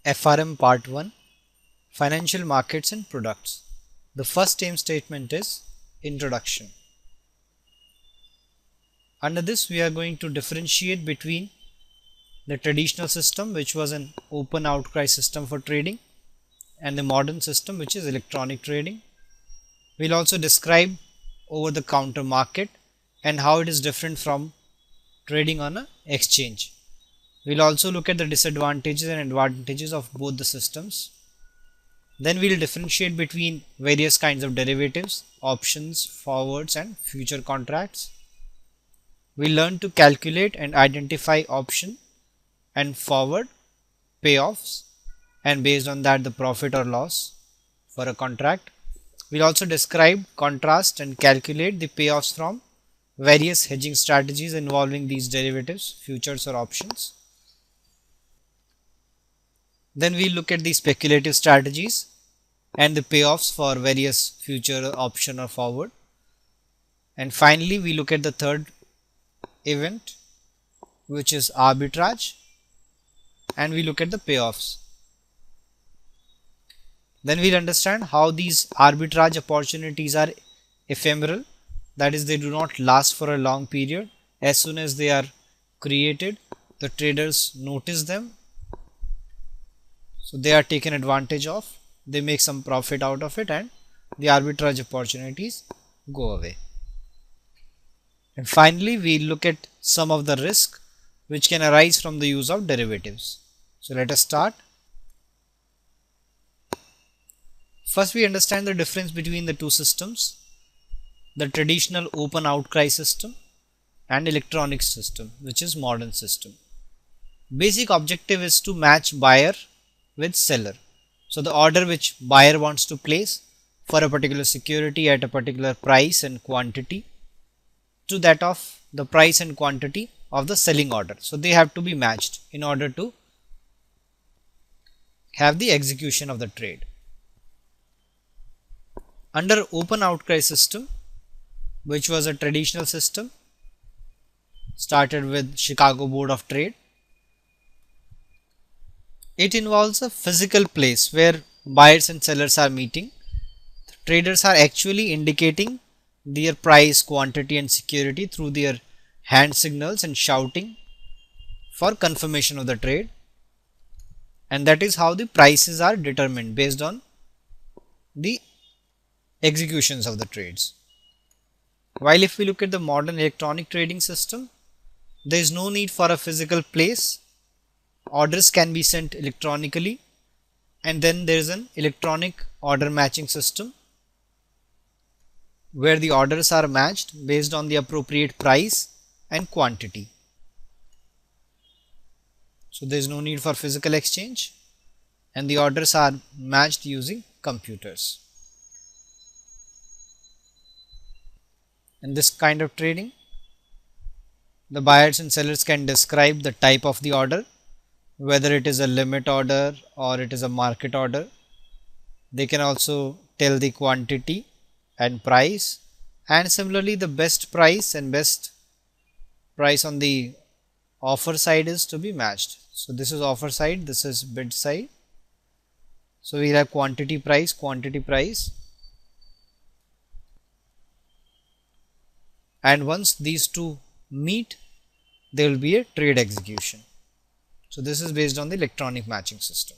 FRM Part 1, Financial Markets and Products. The first aim statement is Introduction. Under this, we are going to differentiate between the traditional system, which was an open outcry system for trading, and the modern system, which is electronic trading. We'll also describe over the counter market and how it is different from trading on an exchange. We'll also look at the disadvantages and advantages of both the systems. Then we'll differentiate between various kinds of derivatives, options, forwards and future contracts. We'll learn to calculate and identify option and forward payoffs, and based on that the profit or loss for a contract. We'll also describe, contrast and calculate the payoffs from various hedging strategies involving these derivatives, futures or options. Then we look at the speculative strategies and the payoffs for various future, option or forward. And finally, we look at the third event, which is arbitrage, and we look at the payoffs. Then we'll understand how these arbitrage opportunities are ephemeral, that is, they do not last for a long period. As soon as they are created, the traders notice them, so they are taken advantage of, they make some profit out of it, and the arbitrage opportunities go away. And finally, we look at some of the risk which can arise from the use of derivatives. So let us start. First, we understand the difference between the two systems, the traditional open outcry system and electronic system, which is modern system. Basic objective is to match buyer with seller. So the order which buyer wants to place for a particular security at a particular price and quantity to that of the price and quantity of the selling order. So they have to be matched in order to have the execution of the trade. Under open outcry system, which was a traditional system, started with Chicago Board of Trade, it involves a physical place where buyers and sellers are meeting. The traders are actually indicating their price, quantity and security through their hand signals and shouting for confirmation of the trade, and that is how the prices are determined based on the executions of the trades. While if we look at the modern electronic trading system, there is no need for a physical place. Orders can be sent electronically, and then there is an electronic order matching system where the orders are matched based on the appropriate price and quantity. So there is no need for physical exchange, and the orders are matched using computers. In this kind of trading, the buyers and sellers can describe the type of the order, whether it is a limit order or it is a market order. They can also tell the quantity and price, and similarly the best price and best price on the offer side is to be matched. So this is offer side, this is bid side. So we have quantity price, and once these two meet, there will be a trade execution. So this is based on the electronic matching system.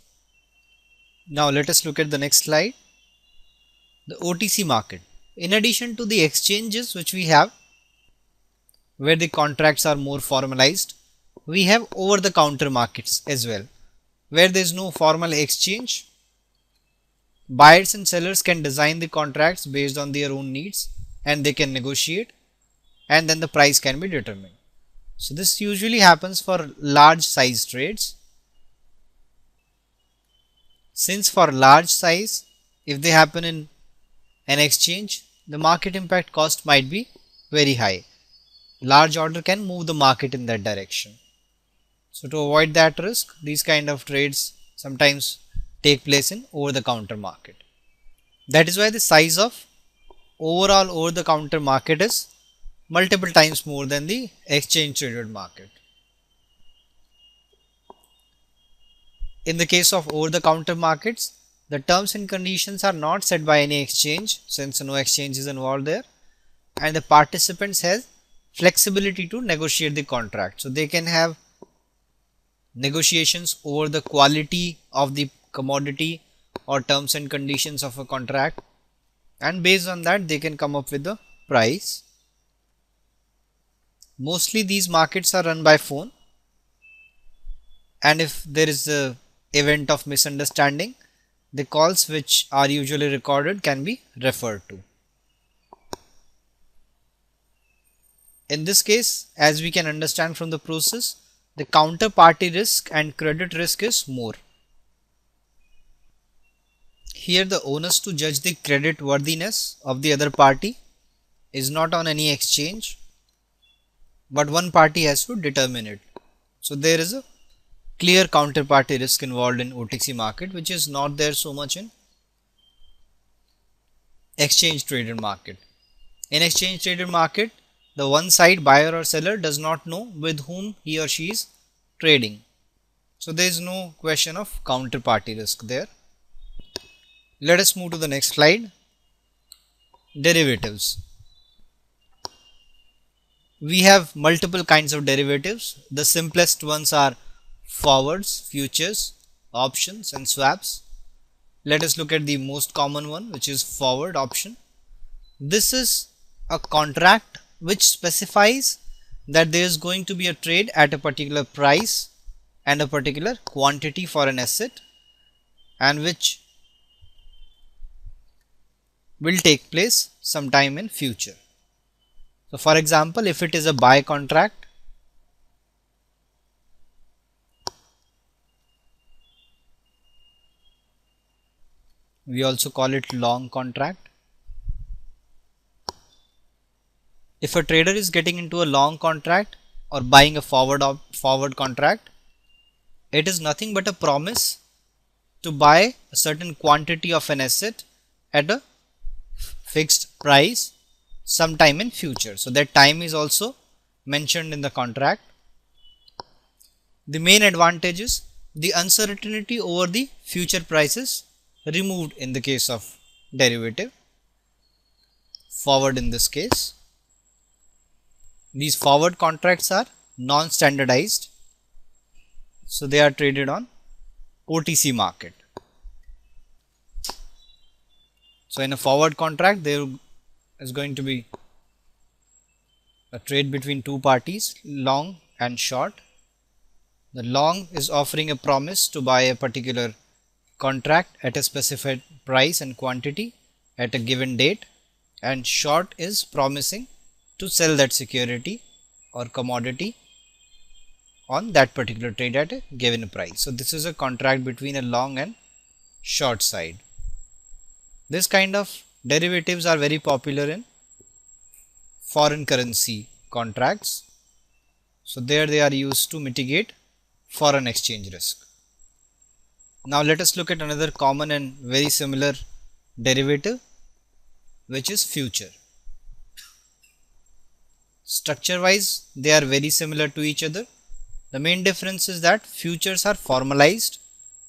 Now let us look at the next slide, the OTC market. In addition to the exchanges which we have, where the contracts are more formalized, we have over the counter markets as well, where there is no formal exchange. Buyers and sellers can design the contracts based on their own needs, and they can negotiate, and then the price can be determined. So this usually happens for large size trades. Since for large size, if they happen in an exchange, the market impact cost might be very high. Large order can move the market in that direction. So to avoid that risk, these kind of trades sometimes take place in over the counter market. That is why the size of overall over the counter market is multiple times more than the exchange traded market. In the case of over-the-counter markets, the terms and conditions are not set by any exchange since no exchange is involved there, and the participants have flexibility to negotiate the contract. So they can have negotiations over the quality of the commodity or terms and conditions of a contract, and based on that they can come up with the price. Mostly these markets are run by phone, and if there is a event of misunderstanding, the calls which are usually recorded can be referred to. In this case, as we can understand from the process, the counterparty risk and credit risk is more. Here the onus to judge the credit worthiness of the other party is not on any exchange, but one party has to determine it. So there is a clear counterparty risk involved in OTC market, which is not there so much in exchange traded market. In exchange traded market, the one side buyer or seller does not know with whom he or she is trading. So there is no question of counterparty risk there. Let us move to the next slide. Derivatives. We have multiple kinds of derivatives. The simplest ones are forwards, futures, options and swaps. Let us look at the most common one, which is forward option. This is a contract which specifies that there is going to be a trade at a particular price and a particular quantity for an asset, and which will take place sometime in future. So for example, if it is a buy contract, we also call it long contract. If a trader is getting into a long contract or buying a forward contract, it is nothing but a promise to buy a certain quantity of an asset at a fixed price sometime in future. So that time is also mentioned in the contract. The main advantage is the uncertainty over the future prices removed in the case of derivative, forward in this case. These forward contracts are non-standardized, so they are traded on OTC market. So in a forward contract, there is going to be a trade between two parties, long and short. The long is offering a promise to buy a particular contract at a specified price and quantity at a given date, and short is promising to sell that security or commodity on that particular trade at a given price. So this is a contract between a long and short side. This kind of derivatives are very popular in foreign currency contracts. So there they are used to mitigate foreign exchange risk. Now let us look at another common and very similar derivative, which is future. Structure wise, they are very similar to each other. The main difference is that futures are formalized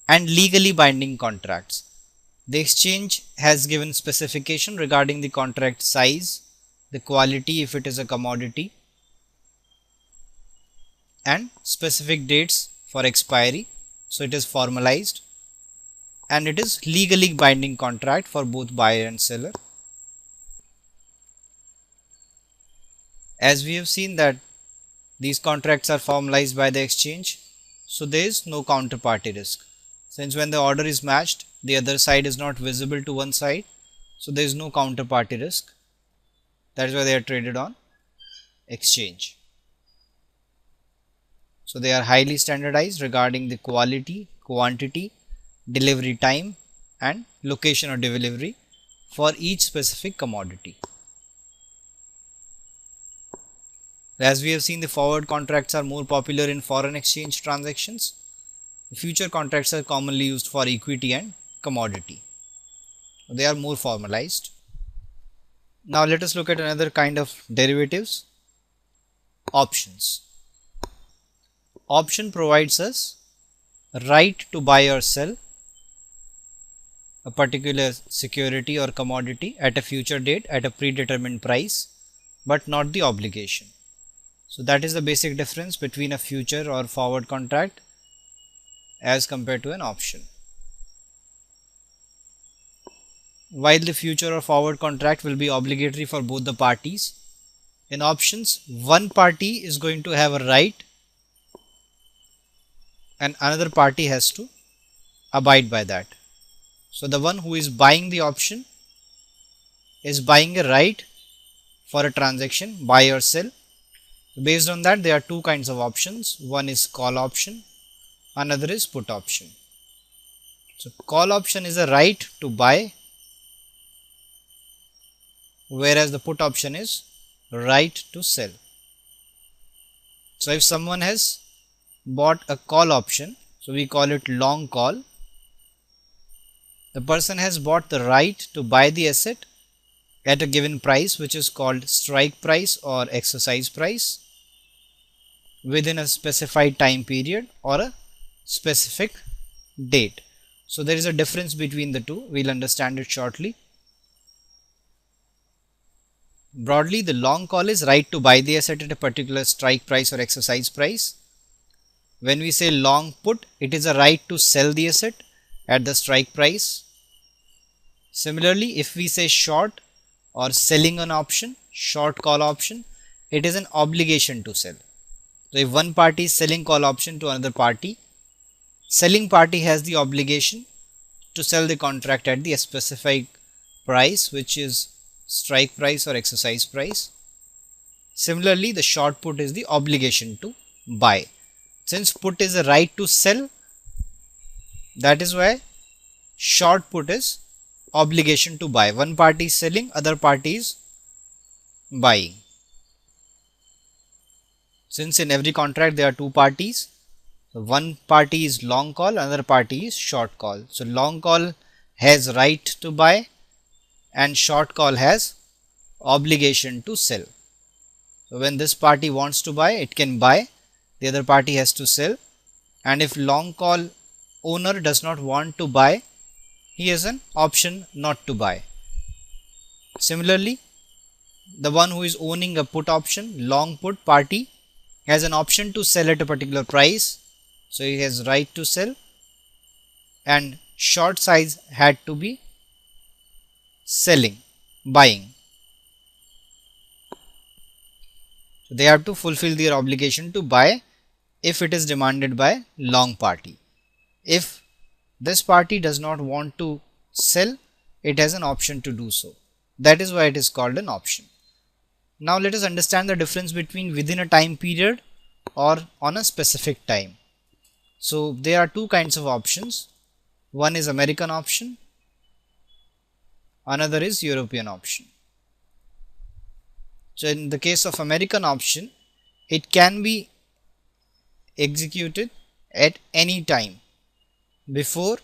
and legally binding contracts. The exchange has given specification regarding the contract size, the quality if it is a commodity, and specific dates for expiry. So it is formalized and it is legally binding contract for both buyer and seller. As we have seen that these contracts are formalized by the exchange, so there is no counterparty risk. Since when the order is matched, the other side is not visible to one side, so there is no counterparty risk. That is why they are traded on exchange. So they are highly standardized regarding the quality, quantity, delivery time and location of delivery for each specific commodity. As we have seen, the forward contracts are more popular in foreign exchange transactions. The future contracts are commonly used for equity and commodity. They are more formalized. Now let us look at another kind of derivatives, options. Option provides us right to buy or sell a particular security or commodity at a future date at a predetermined price, but not the obligation. So that is the basic difference between a future or forward contract as compared to an option. While the future or forward contract will be obligatory for both the parties, in options one party is going to have a right and another party has to abide by that. So the one who is buying the option is buying a right for a transaction, buy or sell. Based on that, there are two kinds of options. One is call option, another is put option. So call option is a right to buy, whereas the put option is right to sell. So if someone has bought a call option, so we call it long call, the person has bought the right to buy the asset at a given price, which is called strike price or exercise price, within a specified time period or a specific date. So there is a difference between the two. We'll understand it shortly. Broadly, the long call is right to buy the asset at a particular strike price or exercise price. When we say long put, it is a right to sell the asset at the strike price. Similarly, if we say short or selling an option, short call option, it is an obligation to sell. So if one party is selling call option to another party, selling party has the obligation to sell the contract at the specified price, which is strike price or exercise price. Similarly, the short put is the obligation to buy. Since put is a right to sell, that is why short put is obligation to buy. One party is selling, other party is buying. Since in every contract there are two parties, one party is long call, another party is short call. So long call has right to buy and short call has obligation to sell. So when this party wants to buy, it can buy, the other party has to sell, and if long call owner does not want to buy, he has an option not to buy. Similarly, the one who is owning a put option, long put party, has an option to sell at a particular price, so he has right to sell, and short size had to be selling, buying. So they have to fulfill their obligation to buy if it is demanded by long party. If this party does not want to sell, it has an option to do so. That is why it is called an option. Now let us understand the difference between within a time period or on a specific time. So there are two kinds of options. One is American option, another is European option. So in the case of American option, it can be executed at any time before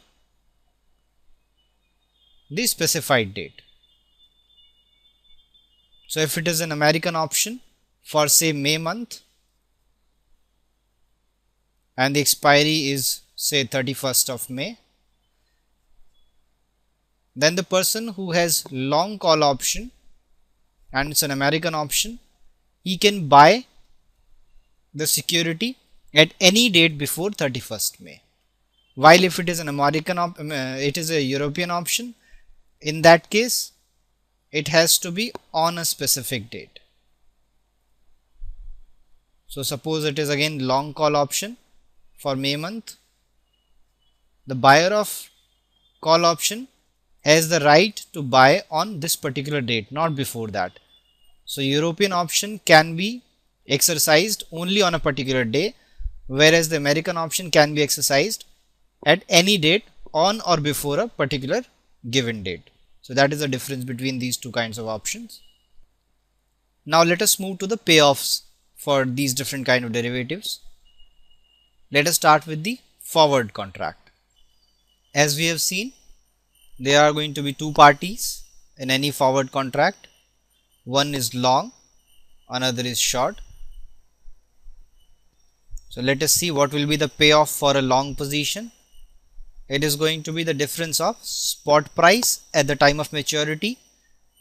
the specified date. So if it is an American option for say May month and the expiry is say 31st of May, then the person who has long call option and it's an American option, he can buy the security at any date before 31st May. While if it is an it is a European option, in that case it has to be on a specific date. So suppose it is again long call option for May month. The buyer of call option has the right to buy on this particular date, not before that. So European option can be exercised only on a particular day, whereas the American option can be exercised at any date on or before a particular given date. So that is the difference between these two kinds of options. Now let us move to the payoffs for these different kind of derivatives. Let us start with the forward contract. As we have seen, there are going to be two parties in any forward contract. One is long, another is short. So let us see what will be the payoff for a long position. It is going to be the difference of spot price at the time of maturity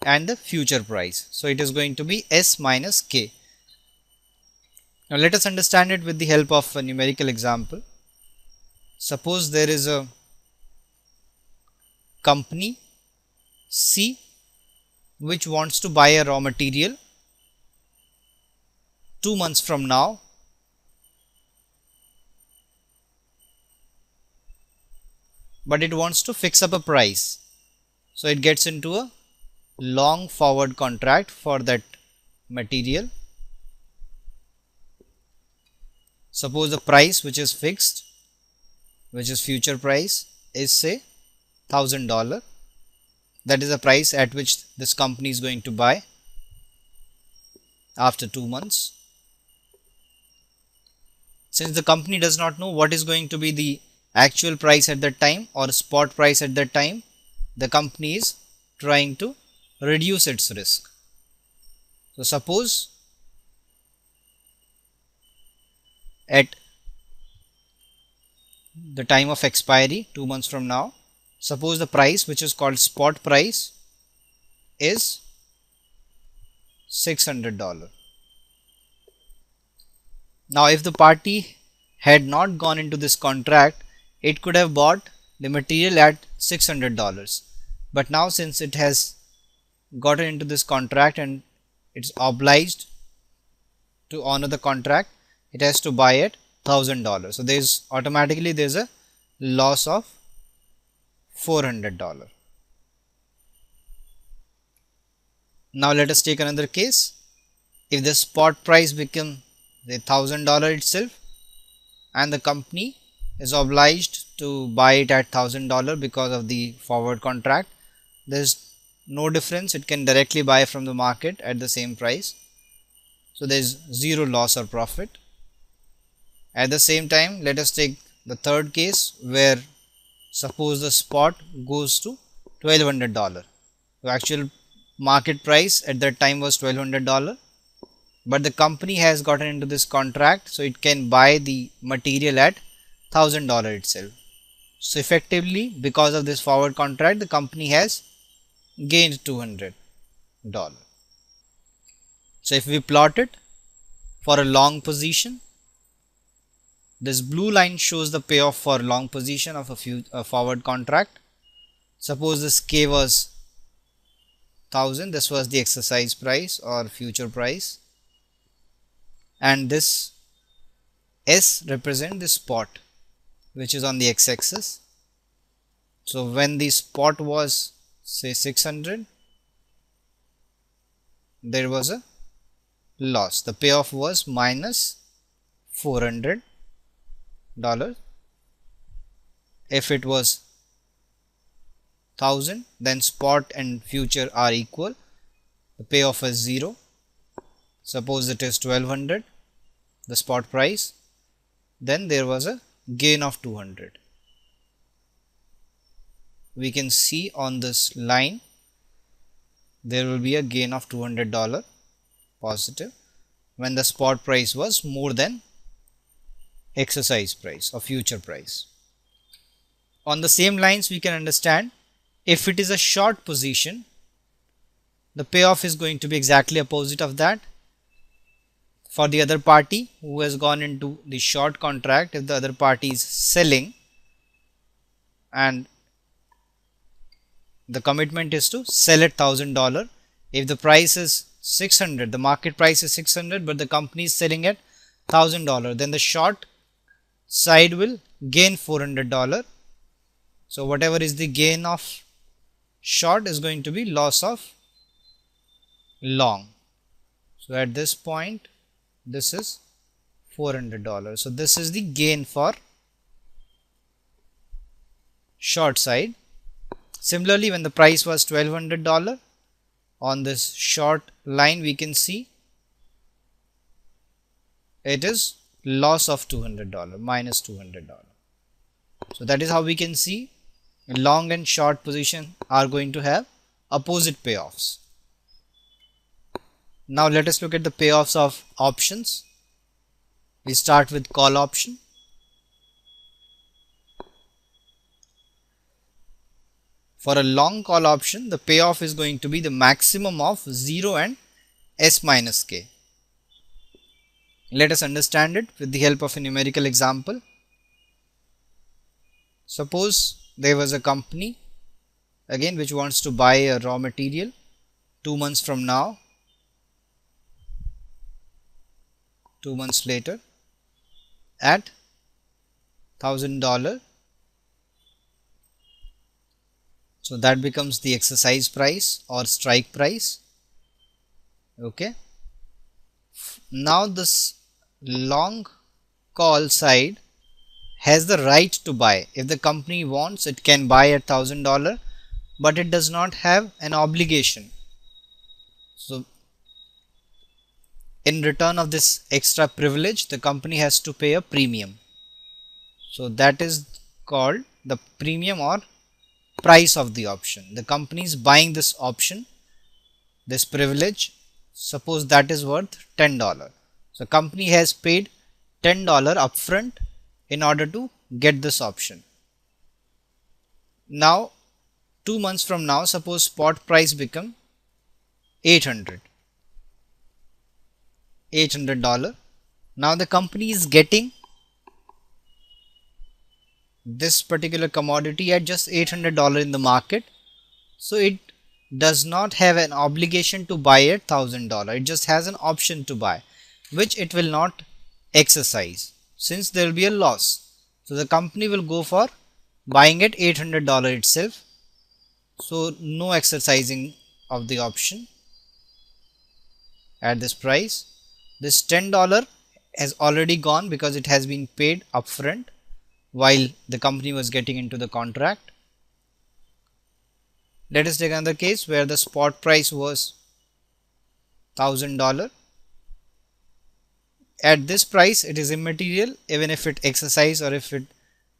and the future price. So it is going to be S minus K. Now let us understand it with the help of a numerical example. Suppose there is a company C which wants to buy a raw material 2 months from now, but it wants to fix up a price. So it gets into a long forward contract for that material. Suppose the price which is fixed, which is future price, is say $1,000. That is the price at which this company is going to buy after 2 months. Since the company does not know what is going to be the actual price at that time or spot price at that time, the company is trying to reduce its risk. So suppose at the time of expiry 2 months from now, suppose the price which is called spot price is $600. Now if the party had not gone into this contract, it could have bought the material at $600. But now since it has gotten into this contract and it's obliged to honor the contract, it has to buy at $1,000. So there's a loss of $400. Now let us take another case. If the spot price become the $1,000 itself and the company is obliged to buy it at $1,000 because of the forward contract, there is no difference, it can directly buy from the market at the same price. So there is zero loss or profit. At the same time, let us take the third case where suppose the spot goes to $1,200. The actual market price at that time was $1,200, but the company has gotten into this contract, so it can buy the material at $1,000 itself. So effectively, because of this forward contract, the company has gained $200. So if we plot it for a long position, this blue line shows the payoff for long position of a forward contract. Suppose this K was 1000, this was the exercise price or future price, and this S represent the spot which is on the x-axis. So when the spot was say 600, there was a loss. The payoff was minus $400. If it was 1000, then spot and future are equal. The payoff is 0. Suppose it is 1200, the spot price, then there was a gain of 200. We can see on this line there will be a gain of $200 positive when the spot price was more than exercise price or future price. On the same lines, we can understand if it is a short position, the payoff is going to be exactly opposite of that. For the other party who has gone into the short contract, if the other party is selling and the commitment is to sell at $1,000, if the price is 600, the market price is 600, but the company is selling at $1,000, then the short side will gain $400. So whatever is the gain of short is going to be loss of long. So at this point, this is $400. So this is the gain for short side. Similarly, when the price was $1,200, on this short line we can see it is loss of $200, minus $200. So that is how we can see long and short position are going to have opposite payoffs. Now let us look at the payoffs of options. We start with call option. For a long call option, the payoff is going to be the maximum of 0 and s minus k. Let us understand it with the help of a numerical example. Suppose there was a company again which wants to buy a raw material 2 months from now, 2 months later at $1,000. So that becomes the exercise price or strike price. Okay. Now this long call side has the right to buy. If the company wants, it can buy at $1,000, but it does not have an obligation. So in return of this extra privilege, the company has to pay a premium. So that is called the premium or price of the option. The company is buying this option, this privilege. Suppose that is worth $10. So company has paid $10 upfront in order to get this option. Now 2 months from now, suppose spot price become $800. Now the company is getting this particular commodity at just $800 in the market. So it does not have an obligation to buy at $1,000. It just has an option to buy, which it will not exercise since there will be a loss. So the company will go for buying at $800 itself. So no exercising of the option at this price. This $10 has already gone because it has been paid upfront while the company was getting into the contract. Let us take another case where the spot price was $1,000. At this price, it is immaterial even if it exercise or if it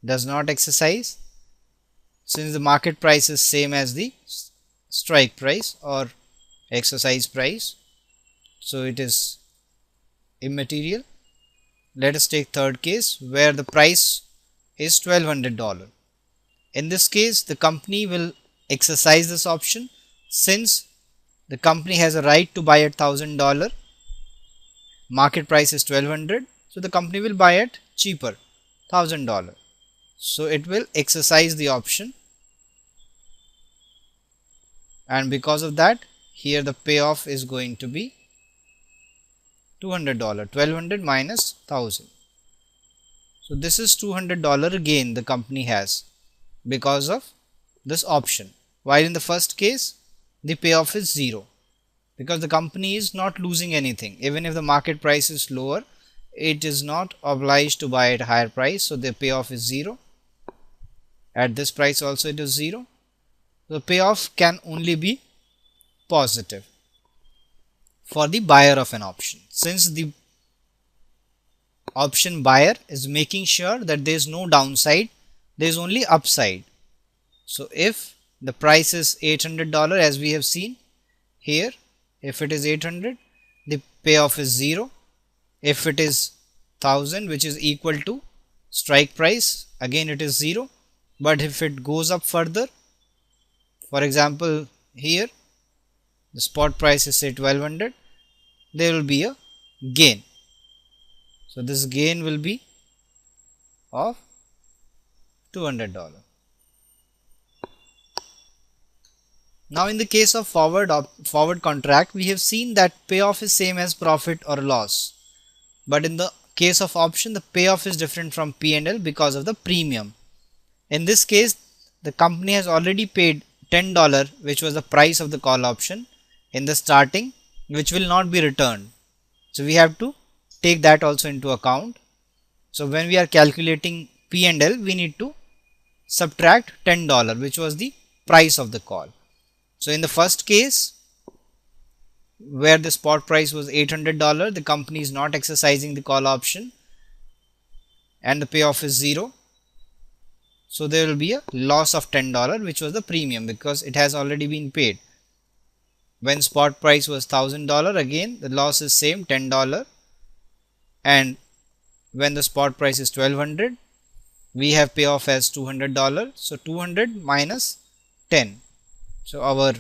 does not exercise, since the market price is same as the strike price or exercise price. So it is immaterial. Let us take third case where the price is $1,200. In this case, the company will exercise this option since the company has a right to buy at $1,000. Market price is $1,200. So the company will buy at cheaper, $1,000. So it will exercise the option, and because of that, here the payoff is going to be $200. 1200 minus 1000. So this is $200 gain the company has because of this option, while in the first case the payoff is 0 because the company is not losing anything. Even if the market price is lower, it is not obliged to buy at a higher price, so the payoff is 0. At this price also it is 0. The payoff can only be positive for the buyer of an option, since the option buyer is making sure that there is no downside, there is only upside. So if the price is $800 as we have seen here, if it is 800, the payoff is 0. If it is 1000, which is equal to strike price, again it is 0. But if it goes up further, for example here the spot price is say 1200, there will be a gain. So this gain will be of $200. Now in the case of forward contract, we have seen that payoff is same as profit or loss, but in the case of option the payoff is different from P&L because of the premium. In this case, the company has already paid $10, which was the price of the call option in the starting, which will not be returned. So we have to take that also into account. So when we are calculating P&L, we need to subtract $10, which was the price of the call. So in the first case, where the spot price was $800, the company is not exercising the call option and the payoff is 0. So there will be a loss of $10, which was the premium because it has already been paid. When spot price was $1,000, again the loss is same, $10, and when the spot price is 1200, we have payoff as $200. So 200 minus 10. So our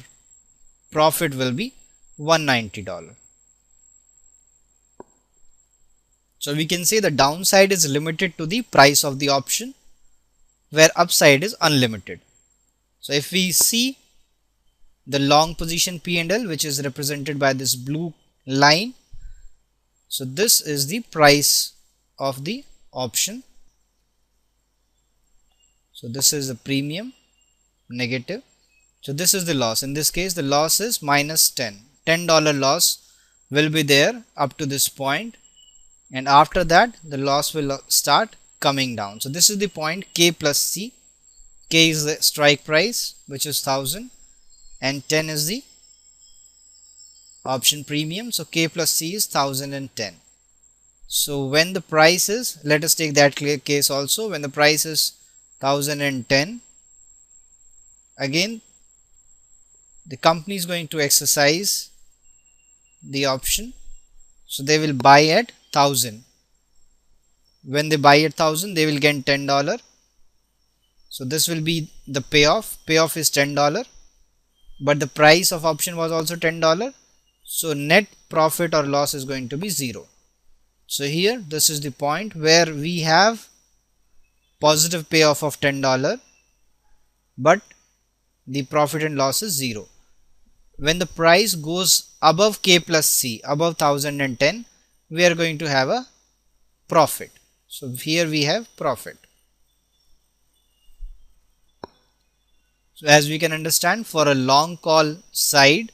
profit will be $190. So we can say the downside is limited to the price of the option, where upside is unlimited. So if we see the long position P&L, which is represented by this blue line, so this is the price of the option. So this is the premium, negative. So this is the loss. In this case, the loss is minus 10. $10 loss will be there up to this point, and after that the loss will start coming down. So this is the point K plus C. K is the strike price, which is 1000, and 10 is the option premium. So K plus C is 1010. So when the price is, let us take that case also, when the price is 1010, again the company is going to exercise the option. So they will buy at 1000. When they buy at 1000, they will get $10. So this will be the payoff. Payoff is $10, but the price of option was also $10. So net profit or loss is going to be 0. So here this is the point where we have positive payoff of $10, but the profit and loss is 0. When the price goes above K plus C, above 1010, we are going to have a profit. So here we have profit. So as we can understand, for a long call side,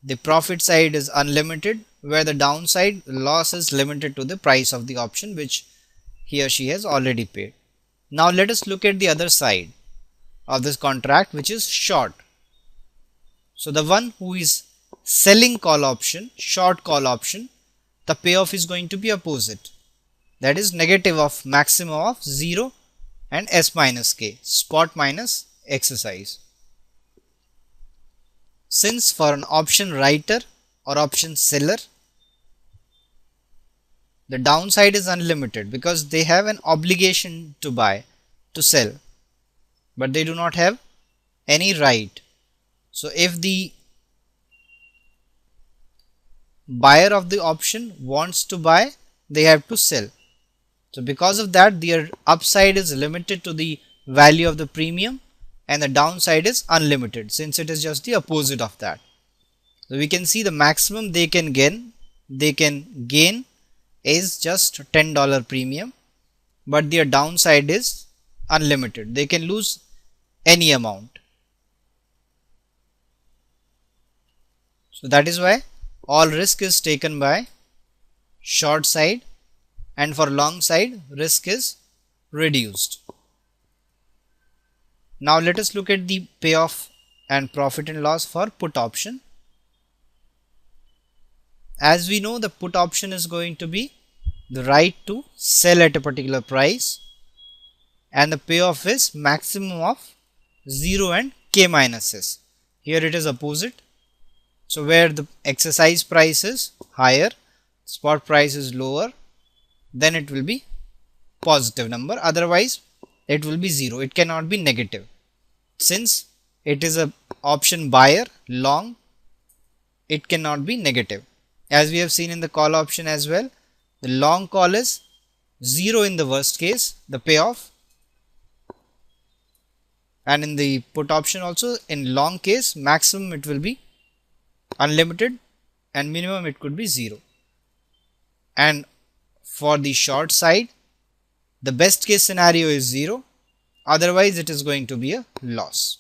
the profit side is unlimited, where the downside loss is limited to the price of the option, which he or she has already paid. Now let us look at the other side of this contract, which is short. So the one who is selling call option, short call option, the payoff is going to be opposite. That is negative of maximum of 0 and S minus K, spot minus exercise. Since for an option writer or option seller, the downside is unlimited because they have an obligation to buy, to sell, but they do not have any right. So if the buyer of the option wants to buy, they have to sell. So because of that, their upside is limited to the value of the premium and the downside is unlimited, since it is just the opposite of that. So we can see the maximum they can gain is just $10 premium, but their downside is unlimited. They can lose any amount. So that is why all risk is taken by short side, and for long side risk is reduced. Now let us look at the payoff and profit and loss for put option. As we know, the put option is going to be the right to sell at a particular price, and the payoff is maximum of 0 and K minus S. Here it is opposite. So where the exercise price is higher, spot price is lower, then it will be positive number, otherwise it will be 0. It cannot be negative. Since it is a option buyer long, it cannot be negative. As we have seen in the call option as well, the long call is 0 in the worst case, the payoff, and in the put option also, in long case, maximum it will be unlimited and minimum it could be 0. And for the short side, the best case scenario is 0, otherwise it is going to be a loss.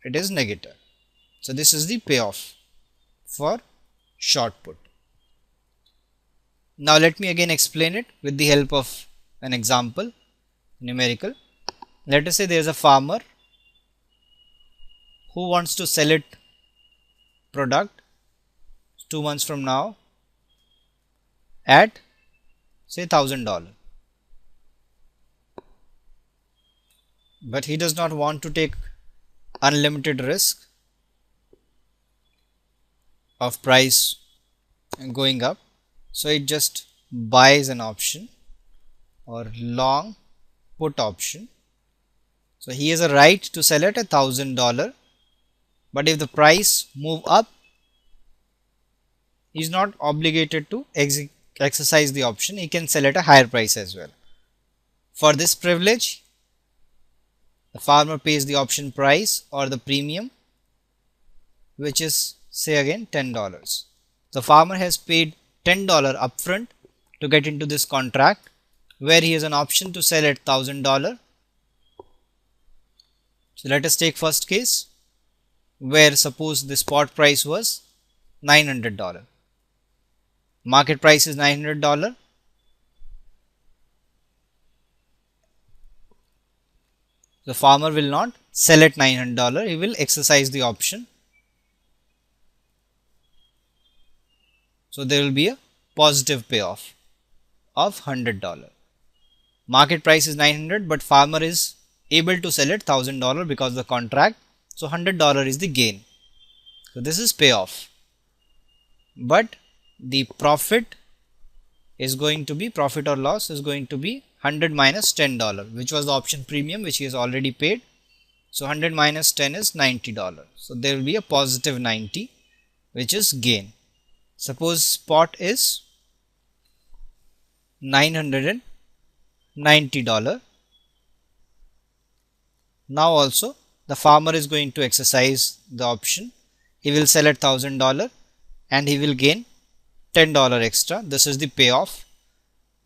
It is negative. So this is the payoff for short put. Now let me again explain it with the help of an example, numerical. Let us say there is a farmer who wants to sell it product 2 months from now at say $1000, but he does not want to take unlimited risk of price going up, so it just buys an option or long put option. So he has a right to sell at $1,000, but if the price move up, he is not obligated to exercise the option. He can sell at a higher price as well. For this privilege, the farmer pays the option price or the premium, which is say again $10. The farmer has paid $10 upfront to get into this contract, where he has an option to sell at $1,000. So let us take first case, where suppose the spot price was $900. Market price is $900. The farmer will not sell at $900, he will exercise the option. So there will be a positive payoff of $100. Market price is $900, but farmer is able to sell at $1,000 because of the contract. So $100 is the gain. So this is payoff. But the profit is going to be, profit or loss is going to be 100 minus $10, which was the option premium which he has already paid. So 100 minus 10 is $90. So there will be a positive 90, which is gain. Suppose spot is $990. Now also the farmer is going to exercise the option. He will sell at $1,000 and he will gain $10 extra. This is the payoff.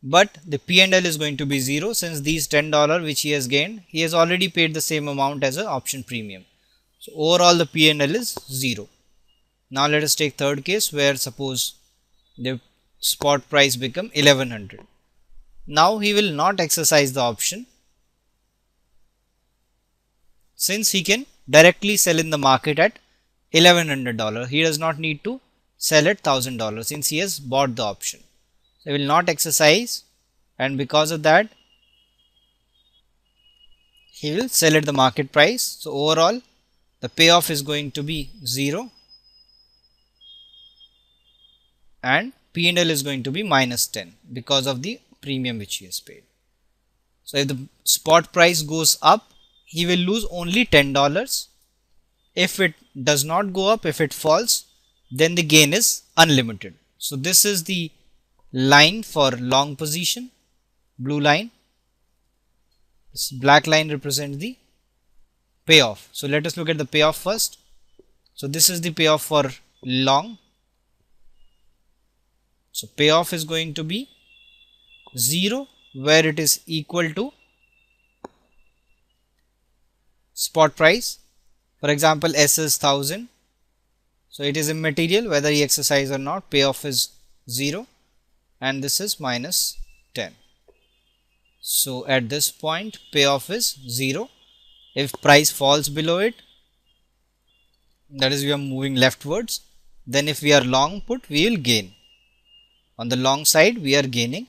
But the P&L is going to be 0, since these $10 which he has gained, he has already paid the same amount as an option premium. So overall the P&L is 0. Now let us take third case, where suppose the spot price become $1,100. Now he will not exercise the option, since he can directly sell in the market at $1,100. He does not need to sell at $1,000 since he has bought the option. So he will not exercise, and because of that he will sell at the market price. So overall the payoff is going to be 0 and P&L is going to be minus 10 because of the premium which he has paid. So if the spot price goes up, he will lose only $10. If it does not go up, if it falls, then the gain is unlimited. So this is the line for long position, blue line. This black line represents the payoff. So let us look at the payoff first. So this is the payoff for long. So payoff is going to be 0, where it is equal to spot price. For example, S is 1000. So it is immaterial whether he exercise or not. Payoff is 0 and this is minus 10. So at this point payoff is 0. If price falls below it, that is we are moving leftwards, then if we are long put, we will gain. On the long side we are gaining.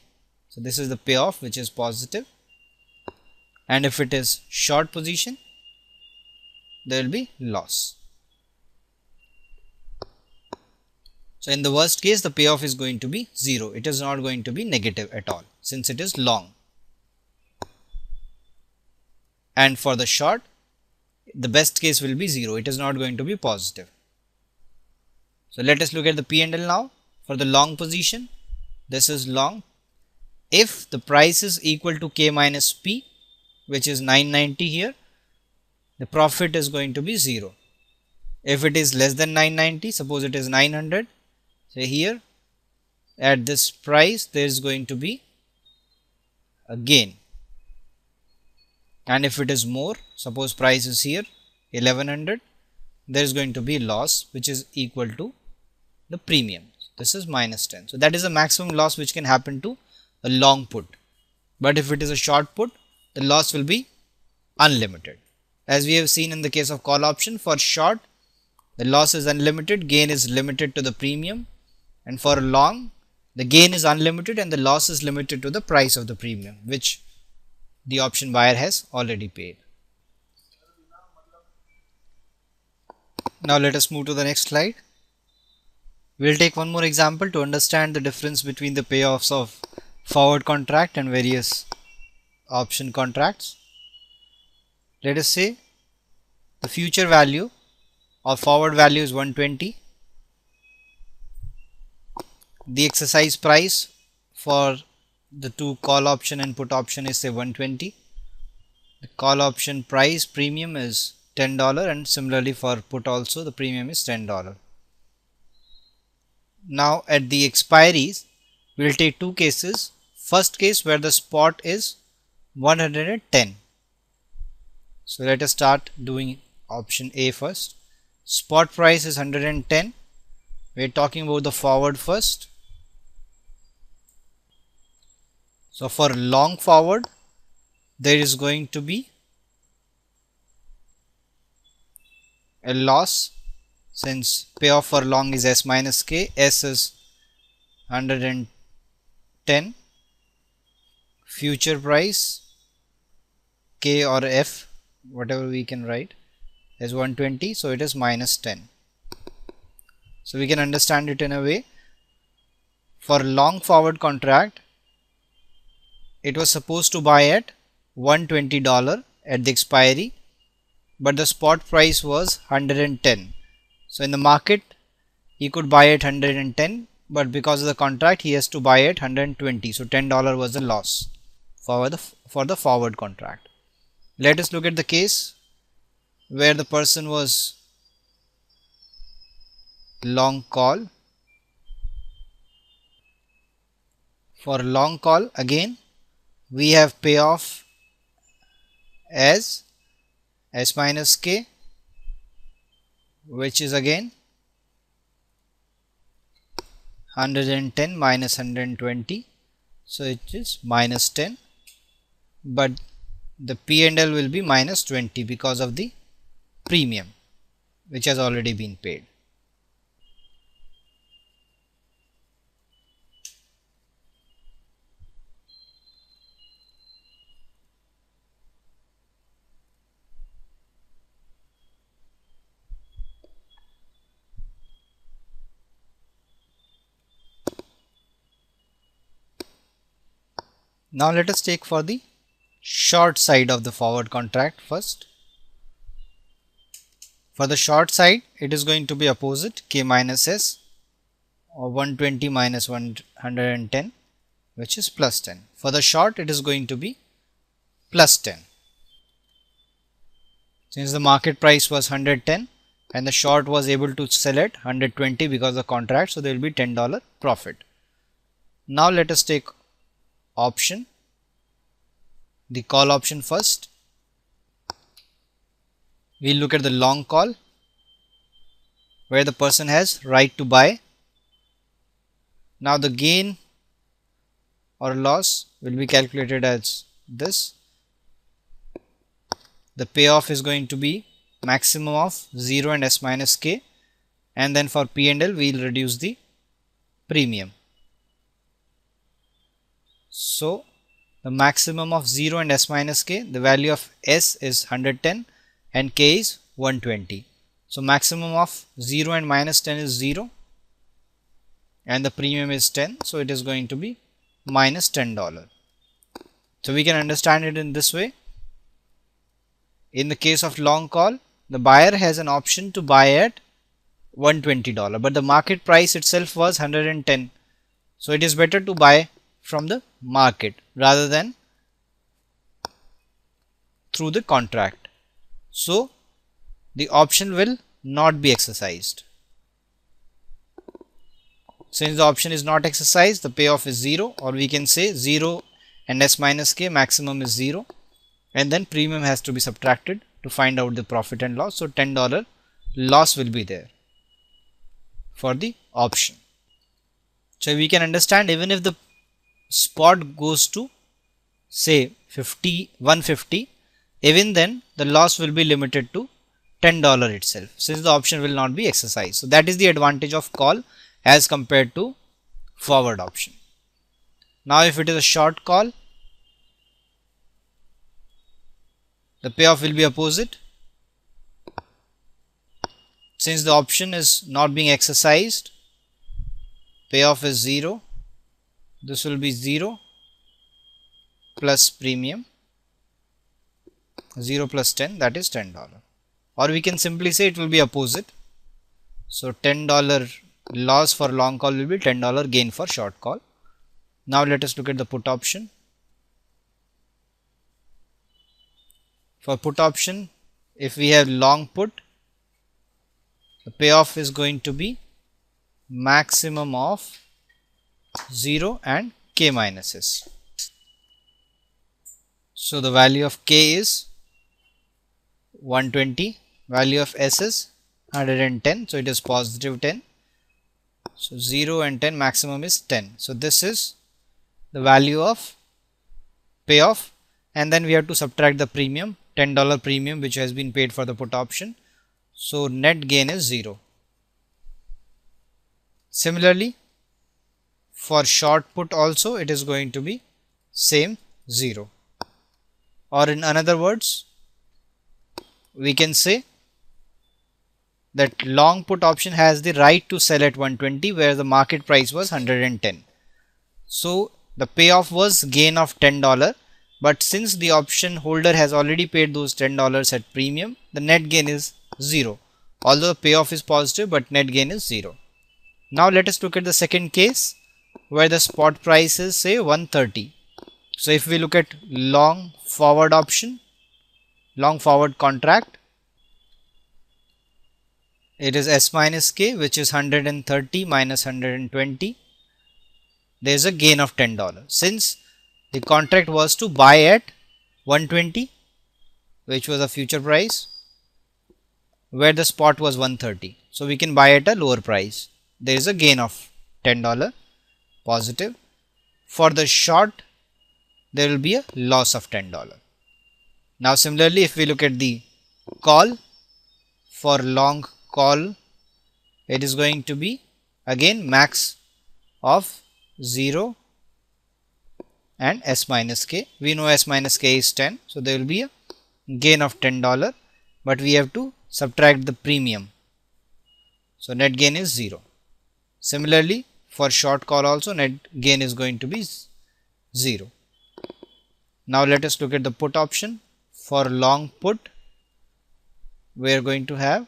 So this is the payoff, which is positive. And if it is short position, there will be loss. So in the worst case, the payoff is going to be 0. It is not going to be negative at all, since it is long. And for the short, the best case will be 0. It is not going to be positive. So let us look at the P&L now. For the long position, this is long. If the price is equal to K minus P, which is 990 here, the profit is going to be 0. If it is less than 990, suppose it is 900, say here at this price there is going to be a gain. And if it is more, suppose price is here 1100, there is going to be loss, which is equal to the premium. This is minus 10. So that is the maximum loss which can happen to a long put. But if it is a short put, the loss will be unlimited. As we have seen in the case of call option, for short the loss is unlimited, gain is limited to the premium, and for long the gain is unlimited and the loss is limited to the price of the premium, which the option buyer has already paid. Now let us move to the next slide. We will take one more example to understand the difference between the payoffs of forward contract and various option contracts. Let us say the future value or forward value is 120. The exercise price for the two call option and put option is say 120. The call option price premium is $10, and similarly for put also the premium is $10. Now at the expiries we will take two cases. First case where the spot is 110. So let us start doing option A first. Spot price is 110. We are talking about the forward first. So for long forward there is going to be a loss, since payoff for long is S minus K. S is 110, future price K or F, whatever we can write, is 120, so it is minus 10. So we can understand it in a way. For long forward contract it was supposed to buy at $120 at the expiry, but the spot price was 110. So in the market he could buy at 110, but because of the contract he has to buy at 120. So $10 was the loss for the forward contract. Let us look at the case where the person was long call. For long call again we have payoff as S minus K, which is again 110 minus 120, so it is minus 10, but the P&L will be minus 20 because of the premium which has already been paid. Now let us take for the short side of the forward contract first. For the short side it is going to be opposite, K minus S, or 120 minus 110, which is plus 10. For the short it is going to be plus 10. Since the market price was 110 and the short was able to sell at 120 because of the contract, so there will be $10 profit. Now let us take option, the call option first. We look at the long call where the person has right to buy. Now the gain or loss will be calculated as this. The payoff is going to be maximum of 0 and S minus K, and then for P&L we will reduce the premium. So the maximum of 0 and S minus K, the value of S is 110 and K is 120. So maximum of 0 and minus 10 is 0 and the premium is 10, so it is going to be minus $10. So we can understand it in this way. In the case of long call, the buyer has an option to buy at $120, but the market price itself was 110. So it is better to buy from the market rather than through the contract. So the option will not be exercised. Since the option is not exercised, the payoff is 0, or we can say 0 and S minus K, maximum is 0, and then premium has to be subtracted to find out the profit and loss. So $10 loss will be there for the option. So we can understand, even if the spot goes to say 150, even then the loss will be limited to $10 itself, since the option will not be exercised. So that is the advantage of call as compared to forward option. Now if it is a short call, the payoff will be opposite. Since the option is not being exercised, payoff is 0. This will be 0 plus premium. 0 plus 10, that is $10. Or we can simply say it will be opposite. So $10 loss for long call will be $10 gain for short call. Now let us look at the put option. For put option, if we have long put, the payoff is going to be maximum of 0 and k minus s. So the value of k is 120, value of s is 110, so it is positive 10. So 0 and 10, maximum is 10. So this is the value of payoff, and then we have to subtract the premium, $10 premium which has been paid for the put option. So net gain is 0. Similarly, for short put also it is going to be same 0. Or in another words, we can say that long put option has the right to sell at 120 where the market price was 110. So the payoff was gain of $10, but since the option holder has already paid those $10 at premium, the net gain is 0. Although the payoff is positive, but net gain is 0. Now let us look at the second case where the spot price is say 130. So if we look at long forward option, long forward contract, it is S minus K, which is 130 minus 120. There is a gain of $10. Since the contract was to buy at 120, which was a future price, where the spot was 130. So we can buy at a lower price. There is a gain of $10 positive. For the short, there will be a loss of $10. Now similarly, if we look at the call, for long call, it is going to be again max of 0 and S minus K. We know S minus K is 10. So there will be a gain of $10, but we have to subtract the premium. So net gain is 0. Similarly, for short call also net gain is going to be 0. Now let us look at the put option. For long put, we are going to have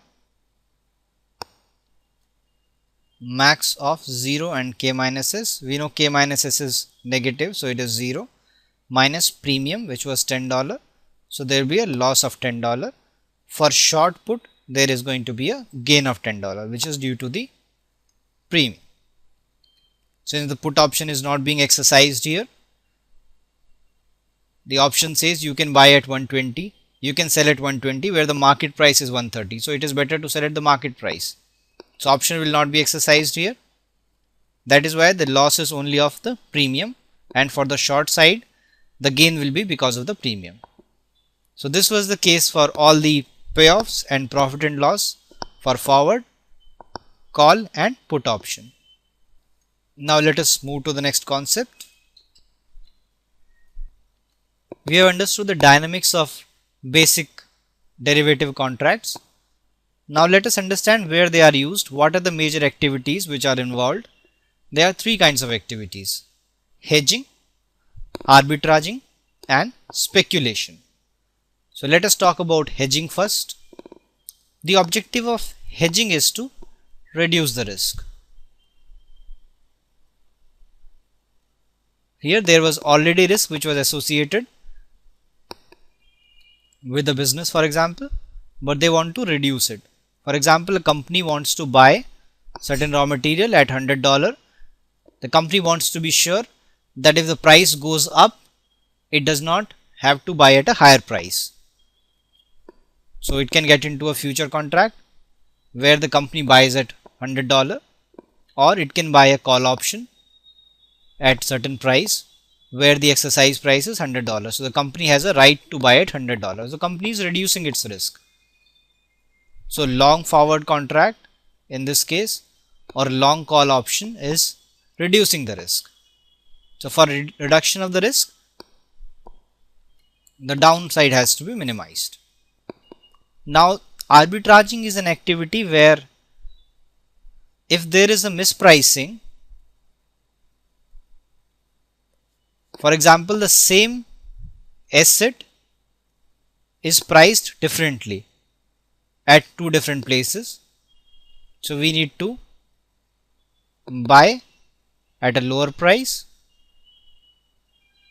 max of 0 and k minus s. We know k minus s is negative, so it is 0 minus premium, which was $10. So there will be a loss of $10. For short put, there is going to be a gain of $10, which is due to the premium. Since the put option is not being exercised here, the option says you can buy at 120, you can sell at 120 where the market price is 130. So it is better to sell at the market price. So option will not be exercised here. That is why the loss is only of the premium, and for the short side, the gain will be because of the premium. So this was the case for all the payoffs and profit and loss for forward, call and put option. Now let us move to the next concept. We have understood the dynamics of basic derivative contracts. Now let us understand where they are used, what are the major activities which are involved. There are three kinds of activities: hedging, arbitraging and speculation. So let us talk about hedging first. The objective of hedging is to reduce the risk. Here there was already risk which was associated with the business, for example, but they want to reduce it. For example, a company wants to buy certain raw material at $100. The company wants to be sure that if the price goes up, it does not have to buy at a higher price. So it can get into a future contract where the company buys at $100, or it can buy a call option at certain price where the exercise price is $100. So the company has a right to buy at $100. The company is reducing its risk. So long forward contract in this case, or long call option, is reducing the risk. So for reduction of the risk, the downside has to be minimized. Now arbitraging is an activity where if there is a mispricing, for example, the same asset is priced differently at two different places. So we need to buy at a lower price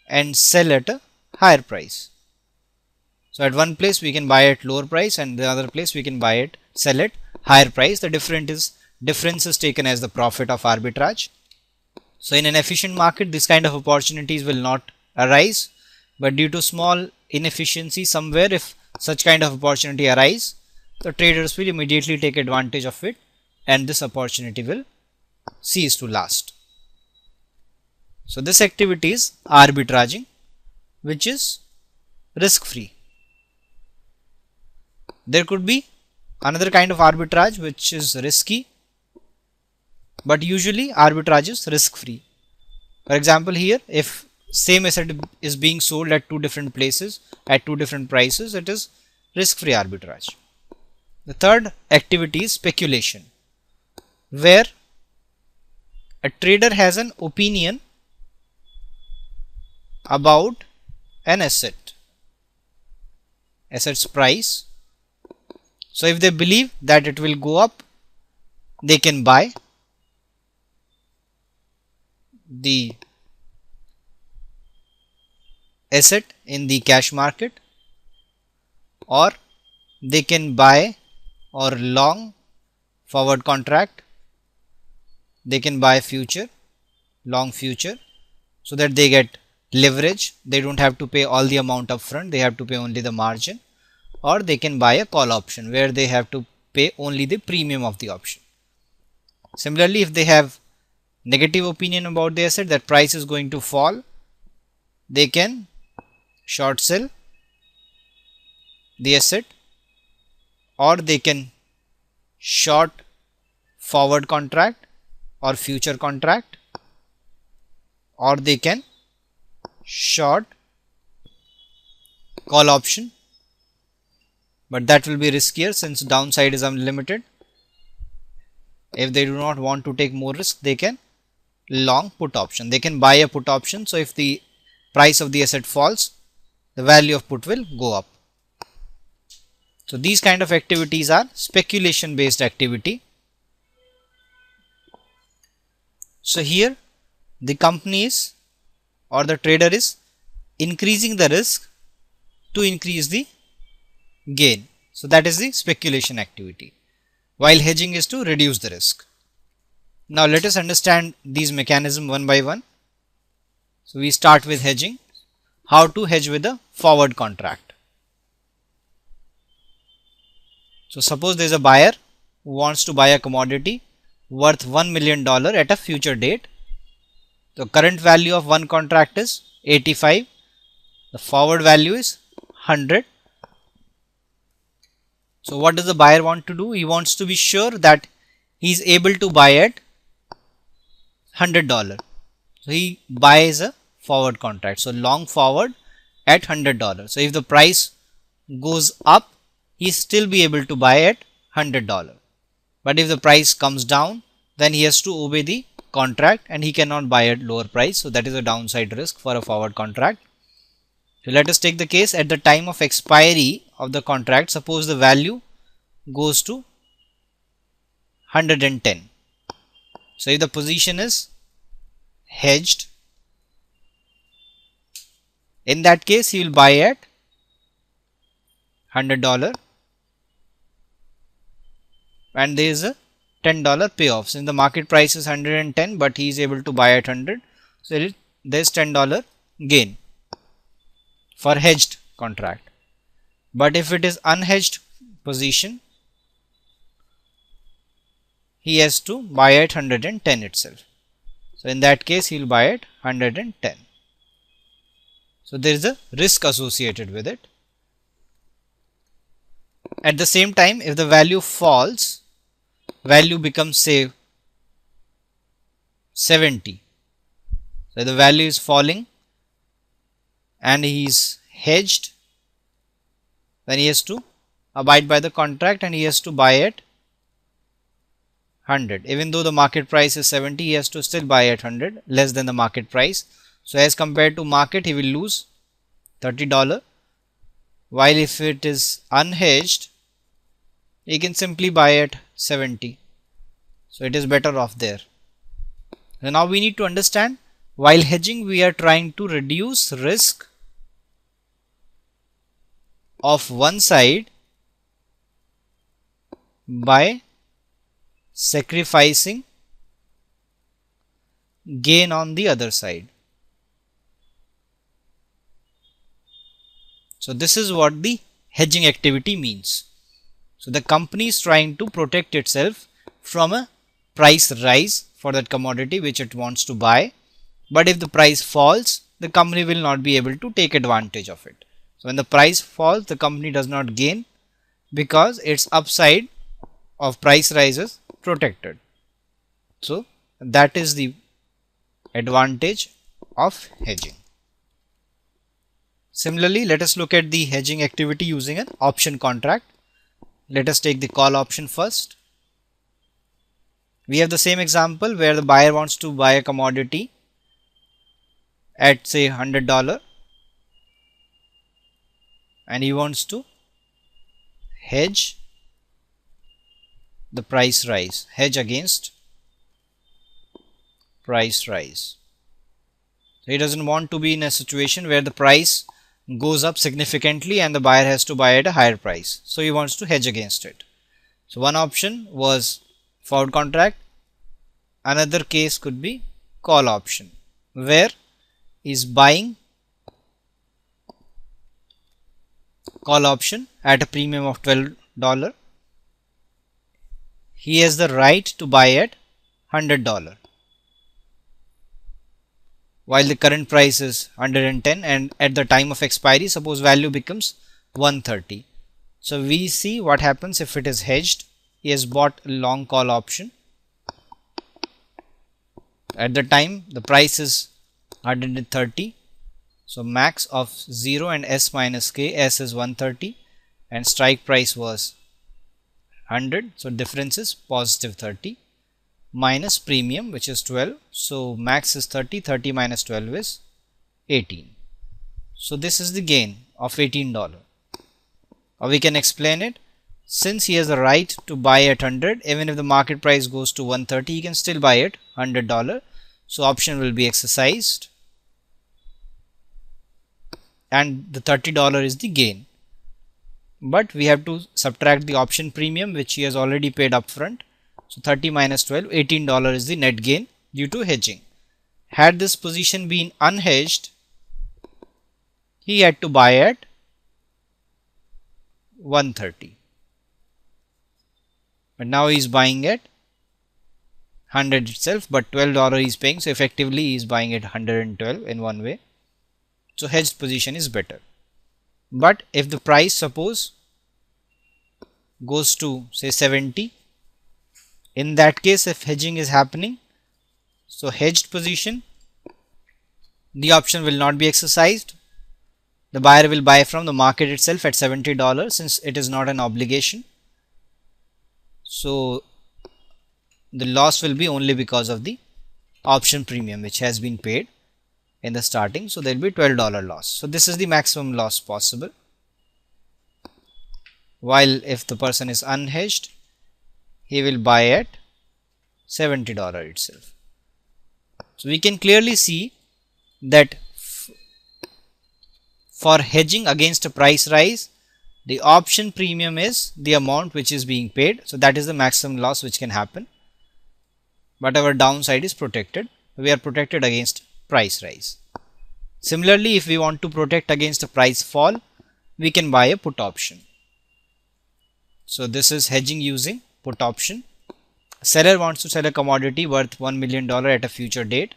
and sell at a higher price. So at one place we can buy at lower price and the other place we can buy it, sell at higher price. The difference is taken as the profit of arbitrage. So in an efficient market, this kind of opportunities will not arise, but due to small inefficiency somewhere, if such kind of opportunity arise, the traders will immediately take advantage of it and this opportunity will cease to last. So this activity is arbitraging, which is risk free. There could be another kind of arbitrage which is risky, but usually arbitrage is risk free. For example, here if same asset is being sold at two different places at two different prices, it is risk free arbitrage. The third activity is speculation, where a trader has an opinion about an asset's price. So if they believe that it will go up, they can buy the asset in the cash market, or they can buy or long forward contract, they can buy future, long future, so that they get leverage. They don't have to pay all the amount up front, they have to pay only the margin, or they can buy a call option where they have to pay only the premium of the option. Similarly, if they have negative opinion about the asset that price is going to fall, they can short sell the asset, or they can short forward contract or future contract, or they can short call option, but that will be riskier since downside is unlimited. If they do not want to take more risk, they can long put option. They can buy a put option. So if the price of the asset falls, the value of put will go up. So these kind of activities are speculation based activity. So here the company is, or the trader is, increasing the risk to increase the gain. So that is the speculation activity, while hedging is to reduce the risk. Now let us understand these mechanisms one by one. So we start with hedging. How to hedge with a forward contract. So suppose there is a buyer who wants to buy a commodity worth $1 million at a future date. The current value of one contract is 85. The forward value is 100. So what does the buyer want to do? He wants to be sure that he is able to buy at $100. So he buys a forward contract. So long forward at $100. So if the price goes up, he still be able to buy at $100. But if the price comes down, then he has to obey the contract and he cannot buy at lower price. So that is a downside risk for a forward contract. So let us take the case at the time of expiry of the contract. Suppose the value goes to 110. So if the position is hedged, in that case he will buy at $100 and there is a $10 payoff. Since the market price is 110 but he is able to buy at 100, so there is $10 gain for hedged contract. But if it is unhedged position, he has to buy at 110 itself. So in that case he will buy at 110. So there is a risk associated with it. At the same time, if the value falls, value becomes say 70. So the value is falling and he is hedged, then he has to abide by the contract and he has to buy at 100. Even though the market price is 70, he has to still buy at 100, less than the market price. So as compared to market, he will lose $30, while if it is unhedged, you can simply buy at 70. So it is better off there. So now we need to understand, while hedging we are trying to reduce risk of one side by sacrificing gain on the other side. So this is what the hedging activity means. So the company is trying to protect itself from a price rise for that commodity which it wants to buy, but if the price falls, the company will not be able to take advantage of it. So when the price falls, the company does not gain because its upside of price rise is protected. So that is the advantage of hedging. Similarly, let us look at the hedging activity using an option contract. Let us take the call option first. We have the same example where the buyer wants to buy a commodity at say $100 and he wants to hedge the price rise, hedge against price rise. So he doesn't want to be in a situation where the price goes up significantly and the buyer has to buy at a higher price. So he wants to hedge against it. So one option was forward contract. Another case could be call option, where he is buying call option at a premium of $12. He has the right to buy at $100. While the current price is 110 and at the time of expiry, suppose value becomes 130. So we see what happens if it is hedged. He has bought a long call option. At the time the price is 130. So max of 0 and S minus K, S is 130 and strike price was 100. So difference is positive 30. Minus premium which is 12. So max is 30, 30 minus 12 is 18. So this is the gain of $18. Or we can explain it, since he has the right to buy at 100, even if the market price goes to 130, he can still buy at $100. So option will be exercised and the $30 is the gain. But we have to subtract the option premium which he has already paid upfront. So 30 minus 12, $18 is the net gain due to hedging. Had this position been unhedged, he had to buy at 130. But now he is buying at 100 itself, but $12 he is paying. So effectively he is buying at 112 in one way. So hedged position is better. But if the price suppose goes to say 70, in that case if hedging is happening, so hedged position, the option will not be exercised. The buyer will buy from the market itself at $70 since it is not an obligation. So the loss will be only because of the option premium which has been paid in the starting. So there will be $12 loss. So this is the maximum loss possible. While if the person is unhedged, he will buy at $70 itself. So we can clearly see that for hedging against a price rise, the option premium is the amount which is being paid. So that is the maximum loss which can happen. But our downside is protected. We are protected against price rise. Similarly, if we want to protect against a price fall, we can buy a put option. So this is hedging using put option. A seller wants to sell a commodity worth $1 million at a future date.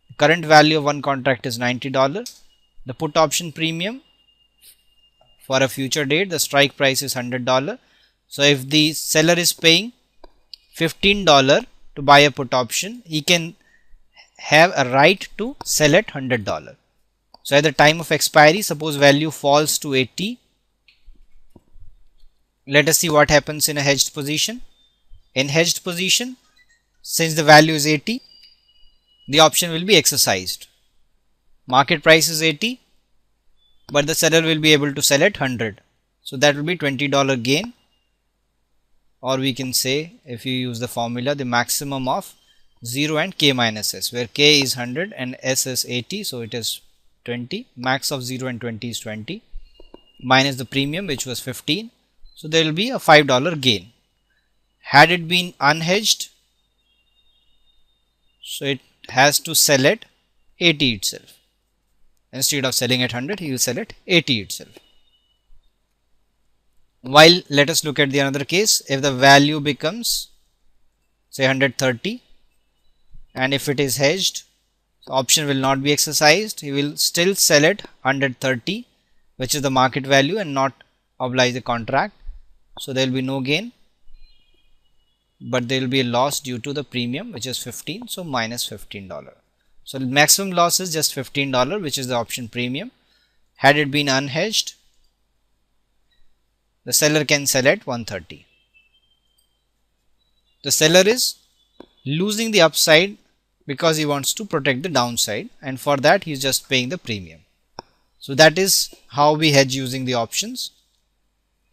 The current value of one contract is $90. The put option premium for a future date, the strike price is $100. So if the seller is paying $15 to buy a put option, he can have a right to sell at $100. So at the time of expiry, suppose value falls to 80. Let us see what happens in a hedged position. In hedged position, since the value is 80, the option will be exercised. Market price is 80. but the seller will be able to sell at 100. So that will be $20 gain, or we can say, if you use the formula, the maximum of 0 and k minus s, where k is 100 and s is 80, so it is 20. Max of 0 and 20 is 20 minus the premium, which was 15. So there will be a $5 gain. Had it been unhedged, so it has to sell at 80 itself. Instead of selling at 100, he will sell at 80 itself. While let us look at the another case. If the value becomes say 130, and if it is hedged, the option will not be exercised. He will still sell at 130, which is the market value, and not oblige the contract. So there will be no gain, but there will be a loss due to the premium, which is 15, so minus $15. So the maximum loss is just $15, which is the option premium. Had it been unhedged, the seller can sell at 130. The seller is losing the upside because he wants to protect the downside, and for that he is just paying the premium. So that is how we hedge using the options.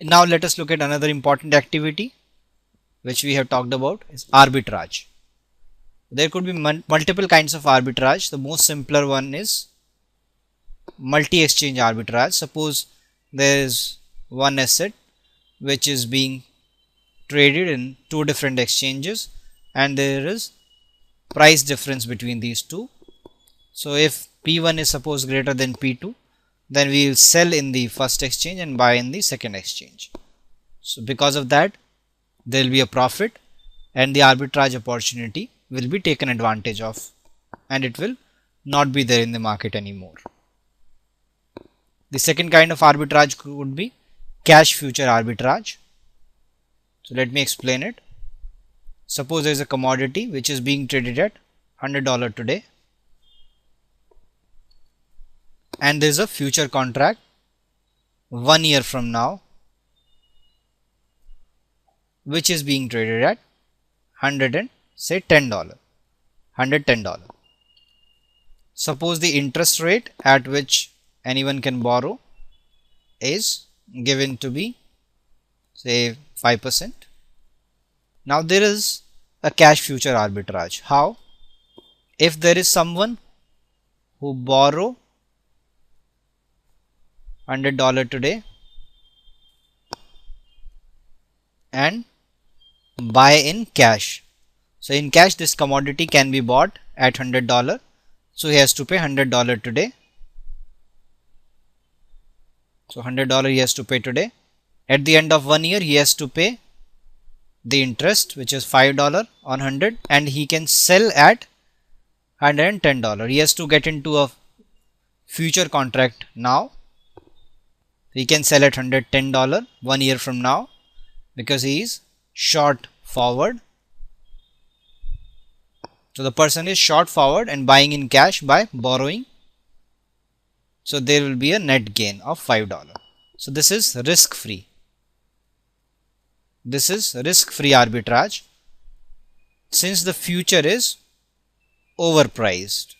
Now let us look at another important activity which we have talked about, is arbitrage. There could be multiple kinds of arbitrage. The most simpler one is multi-exchange arbitrage. Suppose there is one asset which is being traded in two different exchanges, and there is price difference between these two. So if P1 is suppose greater than P2, then we will sell in the first exchange and buy in the second exchange. So because of that, there will be a profit, and the arbitrage opportunity will be taken advantage of, and it will not be there in the market anymore. The second kind of arbitrage could be cash future arbitrage. So let me explain it. Suppose there is a commodity which is being traded at $100 today, and there is a future contract 1 year from now which is being traded at $110. Suppose the interest rate at which anyone can borrow is given to be say 5%. Now there is a cash future arbitrage. How? If there is someone who borrow $100 today and buy in cash. So in cash this commodity can be bought at $100. So he has to pay $100 today. So $100 he has to pay today. At the end of 1 year he has to pay the interest, which is $5 on 100, and he can sell at $110. He has to get into a future contract now. He can sell at $110 1 year from now because he is short forward. So the person is short forward and buying in cash by borrowing. So there will be a net gain of $5. So this is risk free. This is risk free arbitrage, since the future is overpriced.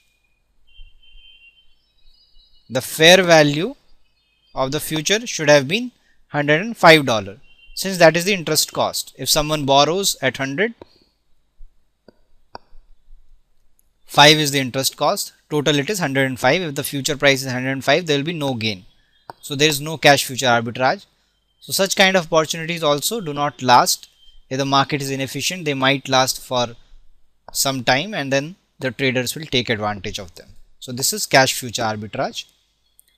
The fair value of the future should have been $105, since that is the interest cost. If someone borrows at 100, 5 is the interest cost, total it is 105. If the future price is 105, there will be no gain. So there is no cash future arbitrage. So such kind of opportunities also do not last. If the market is inefficient, they might last for some time, and then the traders will take advantage of them. So this is cash future arbitrage.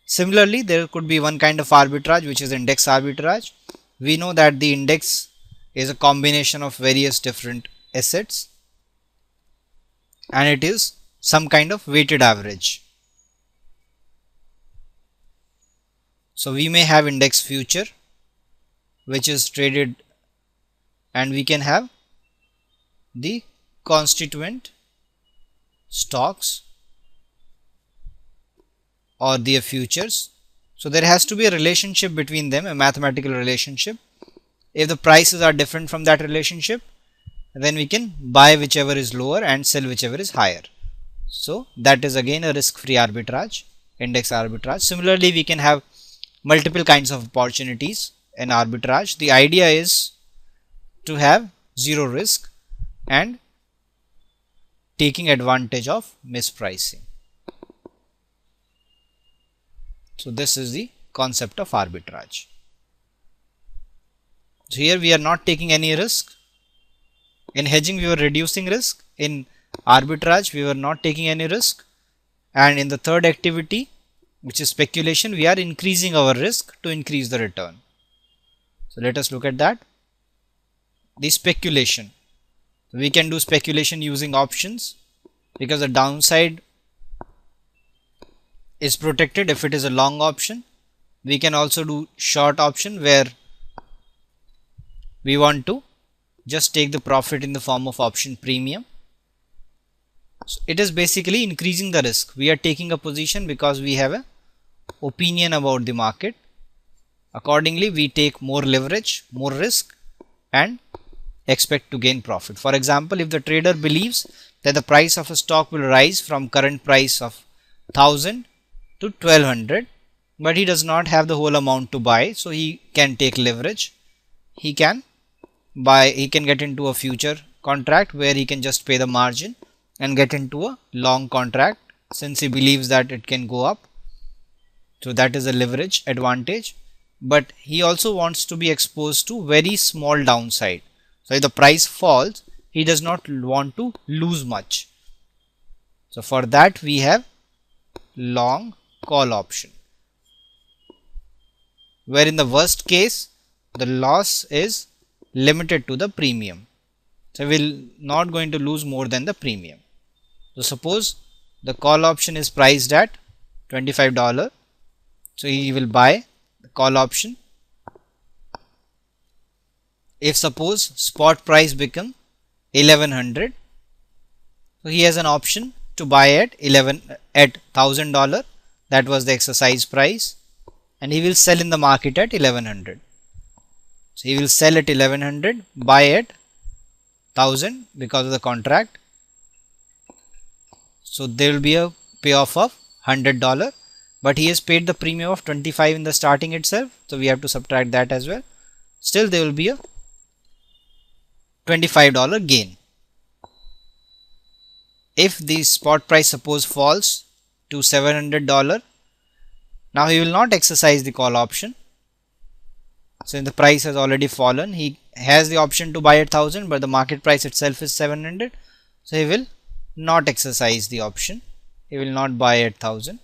Similarly, there could be one kind of arbitrage which is index arbitrage. We know that the index is a combination of various different assets, and it is some kind of weighted average. So we may have index future which is traded, and we can have the constituent stocks or their futures. So there has to be a relationship between them, a mathematical relationship. If the prices are different from that relationship, then we can buy whichever is lower and sell whichever is higher. So that is again a risk free arbitrage. index arbitrage. Similarly, we can have multiple kinds of opportunities in arbitrage. The idea is to have zero risk and taking advantage of mispricing. So this is the concept of arbitrage. So here we are not taking any risk. In hedging we were reducing risk. In arbitrage we were not taking any risk. And in the third activity, which is speculation, we are increasing our risk to increase the return. So let us look at that. The speculation. We can do speculation using options because the downside is protected if it is a long option. We can also do short option where we want to just take the profit in the form of option premium. So it is basically increasing the risk. We are taking a position because we have an opinion about the market. Accordingly, we take more leverage, more risk, and expect to gain profit. For example, if the trader believes that the price of a stock will rise from current price of 1000 to 1200, but he does not have the whole amount to buy, so he can take leverage. He can get into a future contract where he can just pay the margin and get into a long contract since he believes that it can go up. So that is a leverage advantage. But he also wants to be exposed to very small downside. So if the price falls, he does not want to lose much. So for that we have long call option, where in the worst case the loss is limited to the premium. So we will not going to lose more than the premium. So suppose the call option is priced at $25. So he will buy the call option. If suppose spot price become 1100, so he has an option to buy at $1,000. That was the exercise price, and he will sell in the market at 1100. So he will sell at 1100, buy at 1000 because of the contract. So there will be a payoff of $100, but he has paid the premium of 25 in the starting itself. So we have to subtract that as well. Still there will be a $25 gain. If the spot price suppose falls to $700, now he will not exercise the call option. Since the price has already fallen, he has the option to buy at 1000, but the market price itself is 700. So he will not exercise the option. He will not buy at 1000,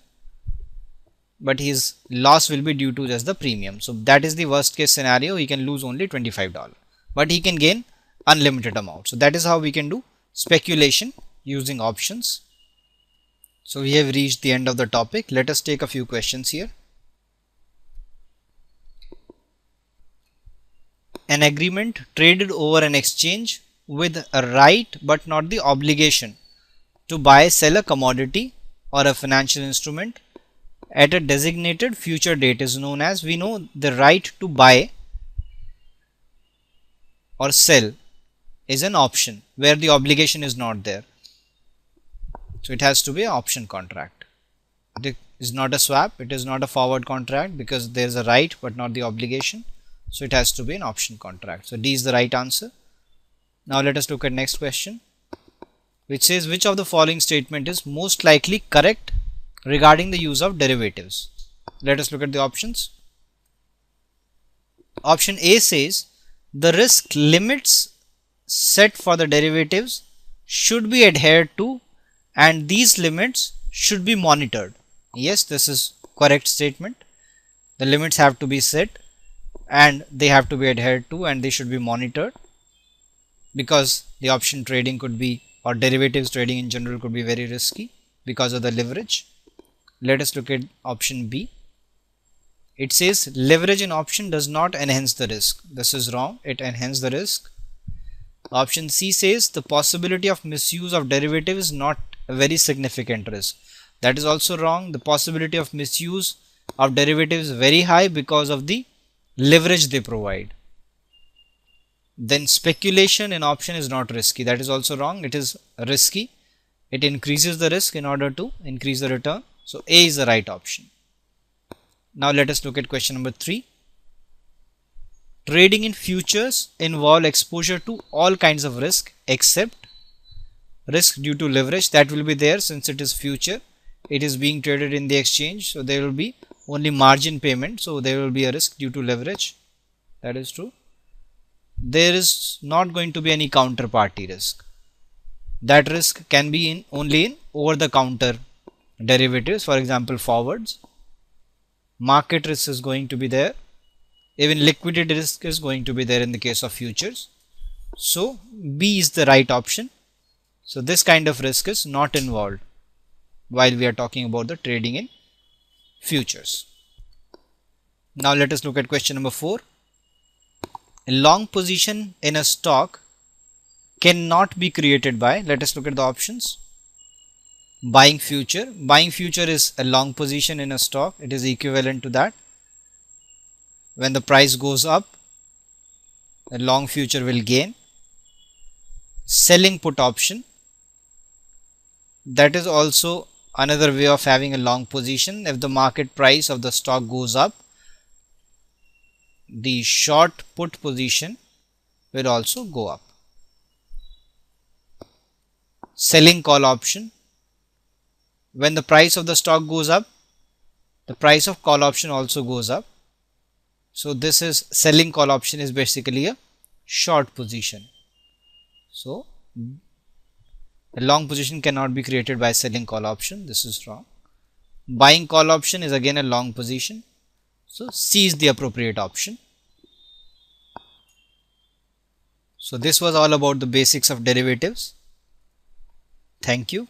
but his loss will be due to just the premium. So that is the worst case scenario. He can lose only $25, but he can gain unlimited amount. So that is how we can do speculation using options. So we have reached the end of the topic. Let us take a few questions here. An agreement traded over an exchange with a right but not the obligation to buy, sell a commodity or a financial instrument at a designated future date is known as, we know the right to buy or sell is an option where the obligation is not there. So it has to be an option contract. It is not a swap, it is not a forward contract because there is a right but not the obligation. So it has to be an option contract. So D is the right answer. Now let us look at next question, which says which of the following statement is most likely correct regarding the use of derivatives. Let us look at the options. Option A says the risk limits set for the derivatives should be adhered to and these limits should be monitored. Yes, this is correct statement. The limits have to be set and they have to be adhered to and they should be monitored, because the option trading could be, or derivatives trading in general could be very risky because of the leverage. Let us look at option B. It says leverage in option does not enhance the risk. This is wrong. It enhances the risk. Option C says the possibility of misuse of derivative is not a very significant risk. That is also wrong. The possibility of misuse of derivative is very high because of the leverage they provide. Then speculation in option is not risky. That is also wrong. It is risky. It increases the risk in order to increase the return. So A is the right option. Now let us look at question number 3. Trading in futures involve exposure to all kinds of risk except risk due to leverage. That will be there since it is future. It is being traded in the exchange, so there will be only margin payment, so there will be a risk due to leverage. That is true. There is not going to be any counterparty risk. That risk can be in only in over the counter derivatives, for example forwards. Market risk is going to be there. Even liquidity risk is going to be there in the case of futures. So B is the right option. So this kind of risk is not involved while we are talking about the trading in futures. Now let us look at question number 4. A long position in a stock cannot be created by, let us look at the options. Buying future. Buying future is a long position in a stock. It is equivalent to that. When the price goes up, a long future will gain. Selling put option. That is also another way of having a long position. If the market price of the stock goes up, the short put position will also go up. Selling call option. When the price of the stock goes up, the price of call option also goes up. So this is selling call option is basically a short position. So a long position cannot be created by selling call option. This is wrong. Buying call option is again a long position. So C is the appropriate option. So this was all about the basics of derivatives. Thank you.